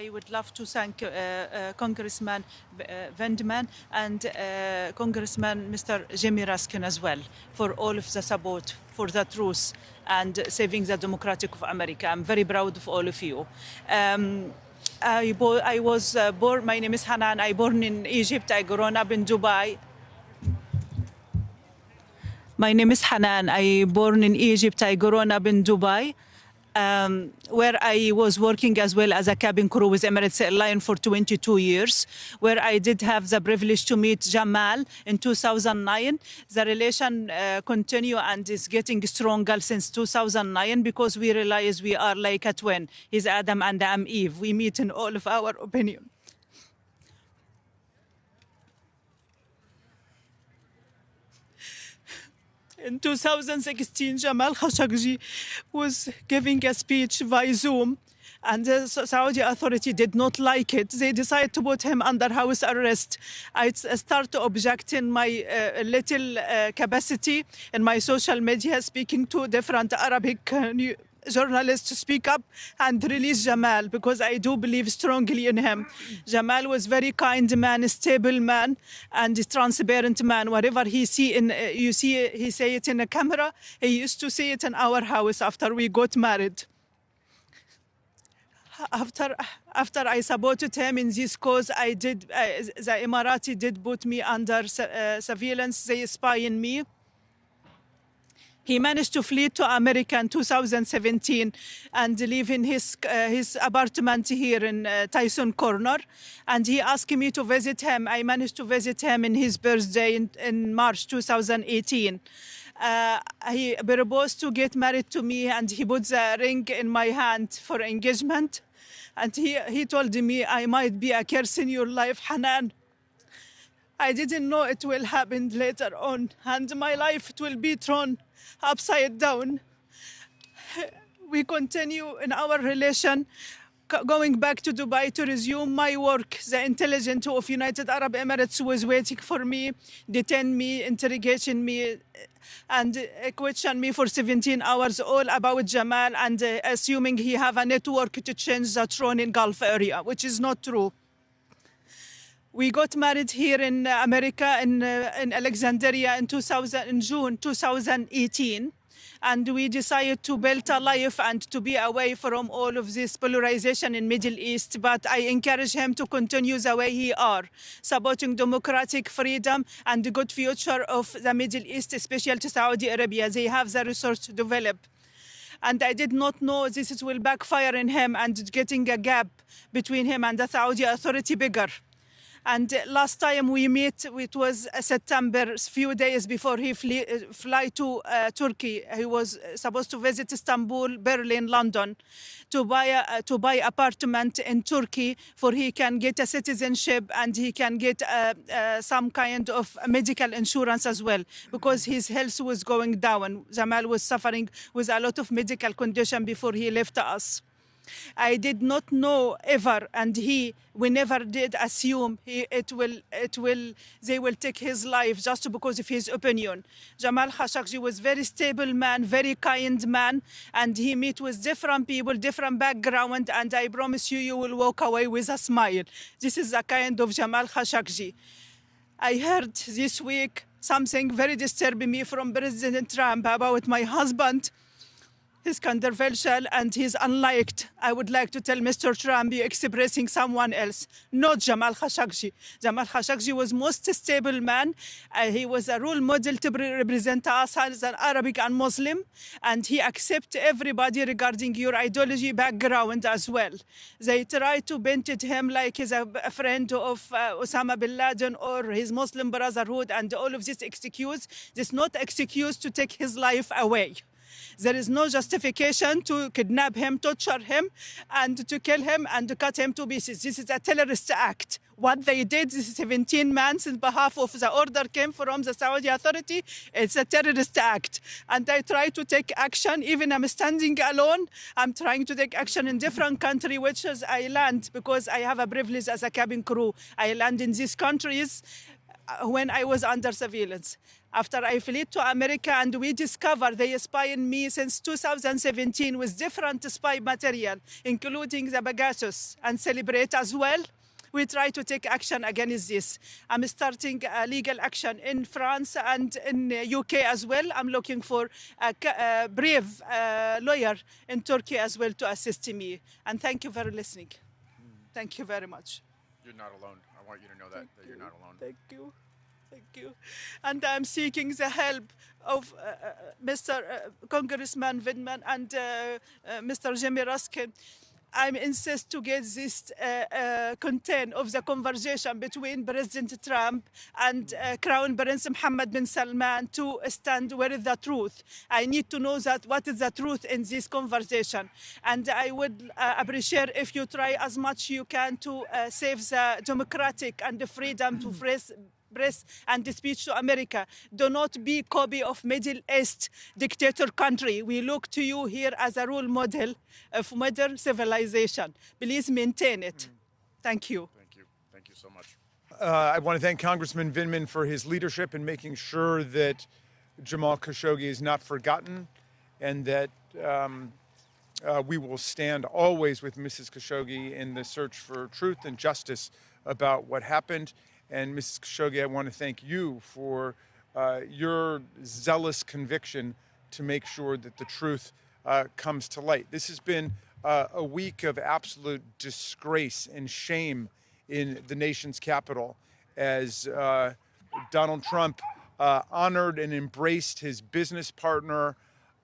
I would love to thank Congressman Vendman and Congressman Mr. Jimmy Raskin as well for all of the support for the truth and saving the democratic of America. I'm very proud of all of you. I was born, my name is Hanan, I born in Egypt, I grown up in Dubai. My name is Hanan, I born in Egypt, I grown up in Dubai. Where I was working as well as a cabin crew with Emirates Airlines for 22 years, where I did have the privilege to meet Jamal in 2009. The relation continue and is getting stronger since 2009 because we realize we are like a twin. He's Adam and I'm Eve. We meet in all of our opinion. In 2016, Jamal Khashoggi was giving a speech via Zoom, and the Saudi authority did not like it. They decided to put him under house arrest. I start to object in my little capacity in my social media, speaking to different Arabic journalists to speak up and release Jamal because I do believe strongly in him. Jamal was very kind man, stable man, and a transparent man. Whatever he see in, he say it in a camera. He used to say it in our house after we got married. After I supported him in this cause, I did. The Emirati did put me under surveillance. They spy on me. He managed to flee to America in 2017 and live in his apartment here in Tyson Corner. And he asked me to visit him. I managed to visit him in his birthday in March 2018. He proposed to get married to me, and he put the ring in my hand for engagement. And he told me, I might be a curse in your life, Hanan. I didn't know it will happen later on, and my life will be thrown upside down. We continue in our relation, going back to Dubai to resume my work. The intelligence of United Arab Emirates was waiting for me, detained me, interrogating me, and questioned me for 17 hours all about Jamal and assuming he have a network to change the throne in Gulf area, which is not true. We got married here in America, in Alexandria in June 2018. And we decided to build a life and to be away from all of this polarization in Middle East. But I encourage him to continue the way he are, supporting democratic freedom and the good future of the Middle East, especially to Saudi Arabia. They have the resource to develop. And I did not know this will backfire in him and getting a gap between him and the Saudi authority bigger. And last time we met, it was September, a few days before he fly to Turkey. He was supposed to visit Istanbul, Berlin, London, to buy apartment in Turkey, for he can get a citizenship and he can get some kind of medical insurance as well, because his health was going down. Jamal was suffering with a lot of medical condition before he left us. I did not know ever, and we never did assume they will take his life just because of his opinion. Jamal Khashoggi was very stable man, very kind man, and he met with different people, different background, and I promise you, you will walk away with a smile. This is the kind of Jamal Khashoggi. I heard this week something very disturbing me from President Trump about my husband. He's controversial and he's unliked. I would like to tell Mr. Trump, you're expressing someone else, not Jamal Khashoggi. Jamal Khashoggi was most stable man. He was a role model to represent us as an Arabic and Muslim, and he accepts everybody regarding your ideology background as well. They try to paint him like he's a friend of Osama bin Laden or his Muslim Brotherhood, and all of this excuse. This not excuse to take his life away. There is no justification to kidnap him, torture him, and to kill him and to cut him to pieces. This is a terrorist act. What they did, this 17 men in behalf of the order came from the Saudi authority. It's a terrorist act. And I try to take action, even I'm standing alone. I'm trying to take action in different countries, which is I land because I have a privilege as a cabin crew. I land in these countries. when I was under surveillance. After I fled to America and we discovered they spy on me since 2017 with different spy material, including the Pegasus and Celebrate as well, we try to take action against this. I'm starting legal action in France and in UK as well. I'm looking for a brave lawyer in Turkey as well to assist me. And thank you for listening. Thank you very much. You're not alone. I want you to know that you're not alone. Thank you. Thank you. And I'm seeking the help of Mr. Congressman Vindman and Mr. Jimmy Ruskin. I insist to get this content of the conversation between President Trump and Crown Prince Mohammed bin Salman to stand with the truth. I need to know that what is the truth in this conversation. And I would appreciate if you try as much you can to save the democratic and the freedom to press and speech to America. Do not be copy of Middle East dictator country. We look to you here as a role model of modern civilization. Please maintain it. Thank you. Thank you. Thank you so much. I want to thank Congressman Vindman for his leadership in making sure that Jamal Khashoggi is not forgotten and that we will stand always with Mrs. Khashoggi in the search for truth and justice about what happened. And Mrs. Khashoggi, I want to thank you for your zealous conviction to make sure that the truth comes to light. This has been a week of absolute disgrace and shame in the nation's capital as Donald Trump honored and embraced his business partner,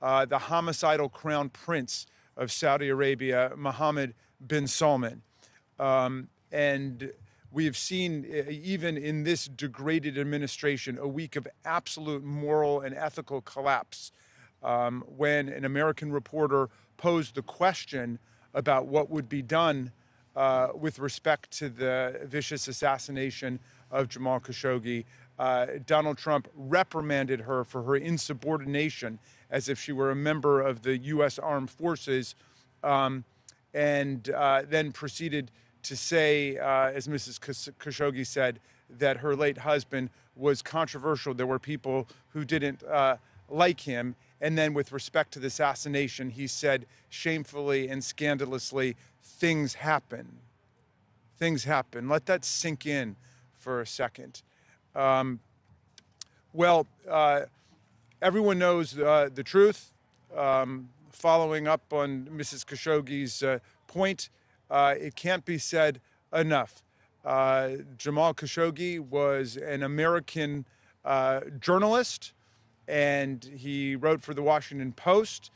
the homicidal crown prince of Saudi Arabia, Mohammed bin Salman. And we have seen, even in this degraded administration, a week of absolute moral and ethical collapse when an American reporter posed the question about what would be done with respect to the vicious assassination of Jamal Khashoggi. Donald Trump reprimanded her for her insubordination as if she were a member of the U.S. Armed Forces, and then proceeded to say, as Mrs. Khashoggi said, that her late husband was controversial. There were people who didn't like him. And then with respect to the assassination, he said shamefully and scandalously, things happen. Things happen. Let that sink in for a second. Everyone knows the truth. Following up on Mrs. Khashoggi's point, it can't be said enough. Jamal Khashoggi was an American journalist, and he wrote for the Washington Post.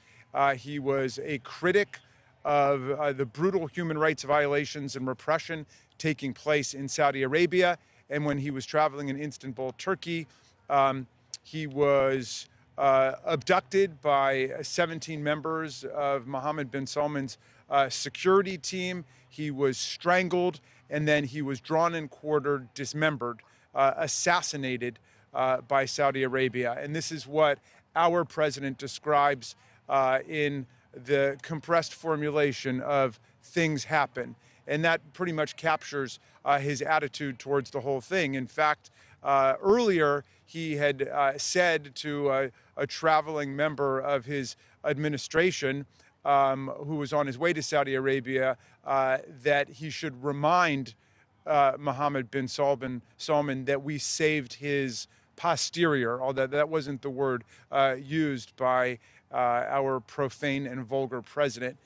He was a critic of the brutal human rights violations and repression taking place in Saudi Arabia. And when he was traveling in Istanbul, Turkey, he was abducted by 17 members of Mohammed bin Salman's security team. He was strangled, and then he was drawn and quartered, dismembered, assassinated by Saudi Arabia. And this is what our president describes in the compressed formulation of things happen. And that pretty much captures his attitude towards the whole thing. In fact, earlier he had said to a traveling member of his administration who was on his way to Saudi Arabia that he should remind Mohammed bin Salman that we saved his posterior, although that wasn't the word used by our profane and vulgar president.